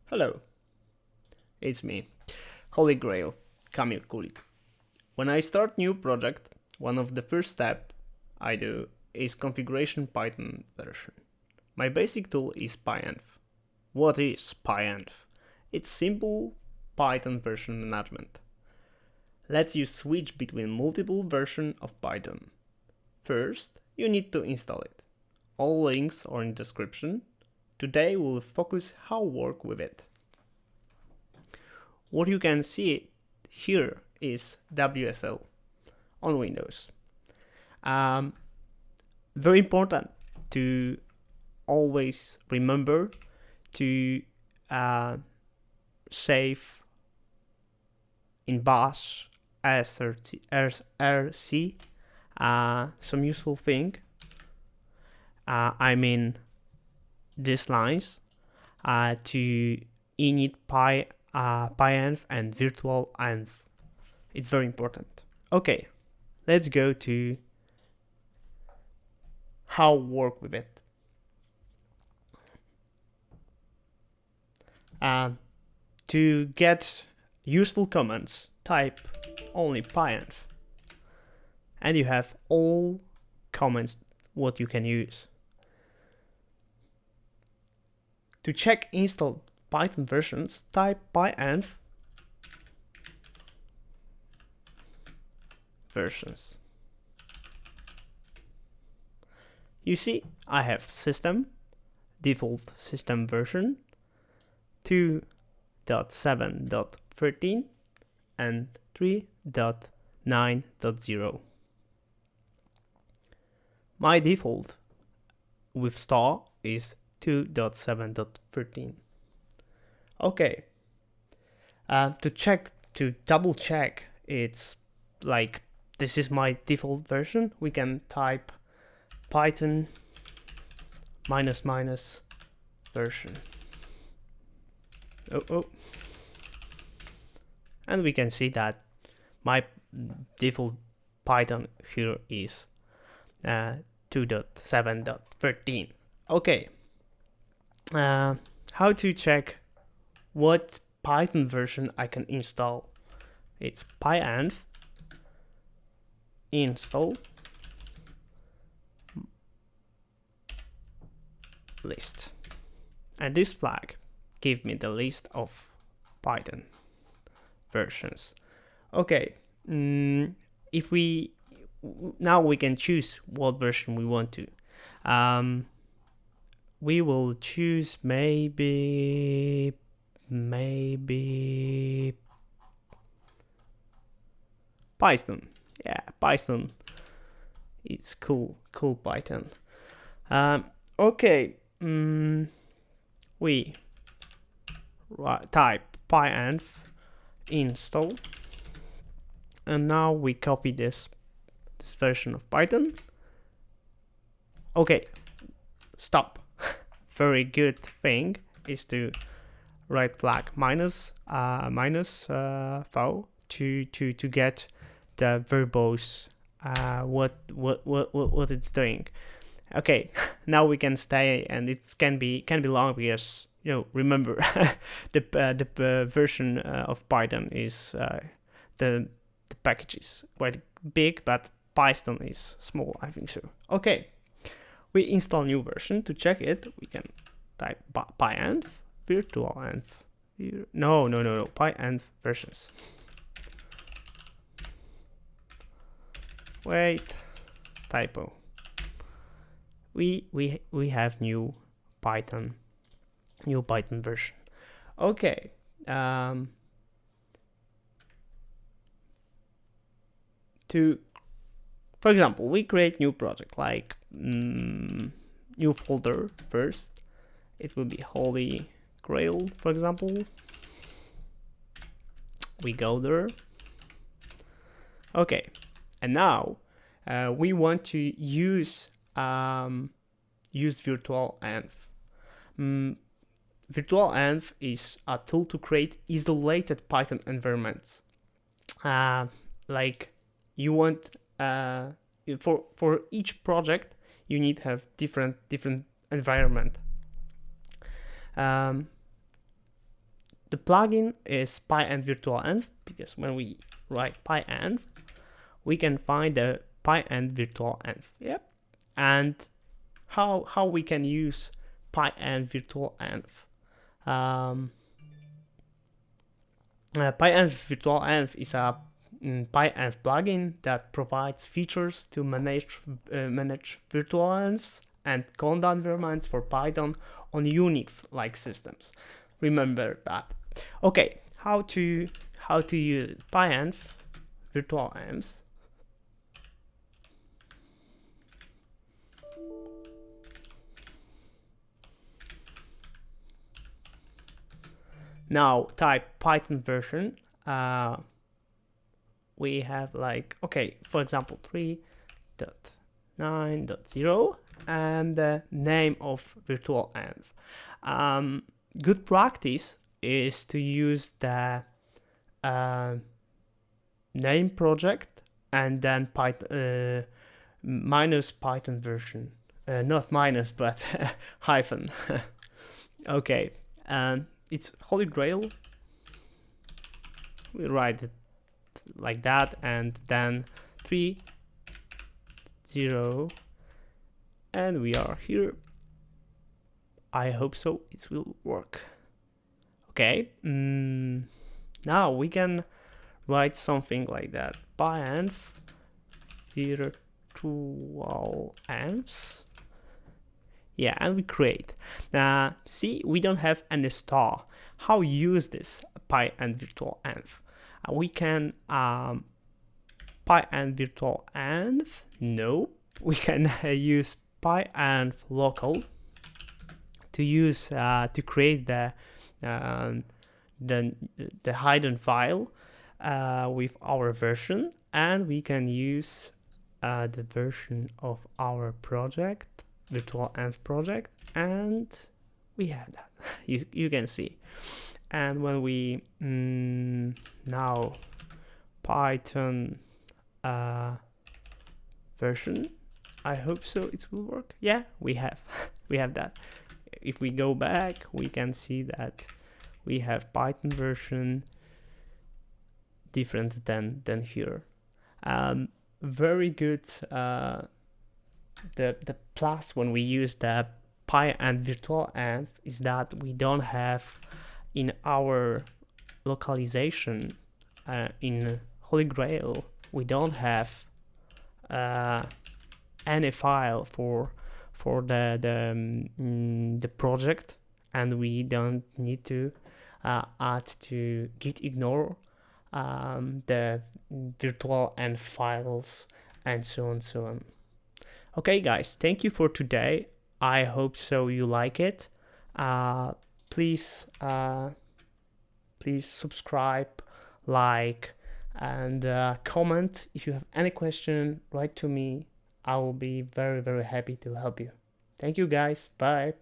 Hello, it's me, Holy Grail, Kamil Kulik. When I start new project, one of the first step I do is configuration Python version. My basic tool is pyenv. What is pyenv? It's simple Python version management. Lets you switch between multiple versions of Python. First, you need to install it. All links are in description. Today we'll focus how work with it. What you can see here is WSL on Windows. Very important to always remember to save in bash src some useful thing. I mean these lines to init pyenv and virtualenv. It's very important. Okay, let's go to how work with it. To get useful commands, type only pyenv, and you have all commands what you can use. To check installed Python versions, type pyenv versions. You see, I have system, default system version 2.7.13 and 3.9.0. My default with star is 2.7.13. Okay. To double check, it's like this is my default version. We can type Python ---- version. And we can see that my default Python here is 2.7.13. Okay. How to check what Python version I can install? It's pyenv install list, and this flag give me the list of Python versions. Okay, if we now we can choose what version we want to. We will choose maybe Python. Yeah, Python. It's cool Python. Okay. We type pyenv install, and now we copy this version of Python. Okay, stop. Very good thing is to right flag minus file to get the verbose what it's doing. Okay, now we can stay, and it can be long because remember the version of Python is the package is quite big, but Python is small, I think so. Okay, we install new version. To check it, we can type pyenv virtualenv. No, pyenv versions. Wait, typo. We have new Python version. Okay. For example, we create new project, like new folder first. It will be Holy Grail, for example. We go there. Okay, and now we want to use virtualenv. Virtualenv is a tool to create isolated Python environments. Like you want for each project, you need to have different environment. the plugin is pyenv virtualenv, because when we write pyenv, we can find the pyenv virtualenv. Yep. And how we can use pyenv virtualenv. Pyenv virtualenv is a pyenv plugin that provides features to manage virtualenvs and conda environments for Python on Unix-like systems. Remember that. Okay, how to use pyenv virtualenvs. Now type Python version. We have like, okay, for example, 3.9.0 and the name of virtualenv. Good practice is to use the name project and then Python minus Python version, not minus but hyphen. Okay, and it's Holy Grail. We write it like that, and then 3.0, and we are here. I hope so it will work. Okay, now we can write something like that. Pyenv virtualenvs. Yeah, and we create. Now, see, we don't have any star. How use this pyenv virtualenv? We can pyenv virtualenv. Nope. We can use pyenv local to use to create the hidden file with our version, and we can use the version of our project, virtualenv project, and we have that. You can see. And when we now Python version, I hope so it will work. Yeah, we have we have that. If we go back, we can see that we have Python version different than here. Very good. The plus when we use the pyenv virtualenv is that we don't have in our localization in Holy Grail, we don't have any file for the project, and we don't need to add to git ignore the virtualenv files and so on. Okay, guys, thank you for today. I hope so you like it. Please subscribe, like, and comment. If you have any question, write to me. I will be very happy to help you. Thank you, guys. Bye.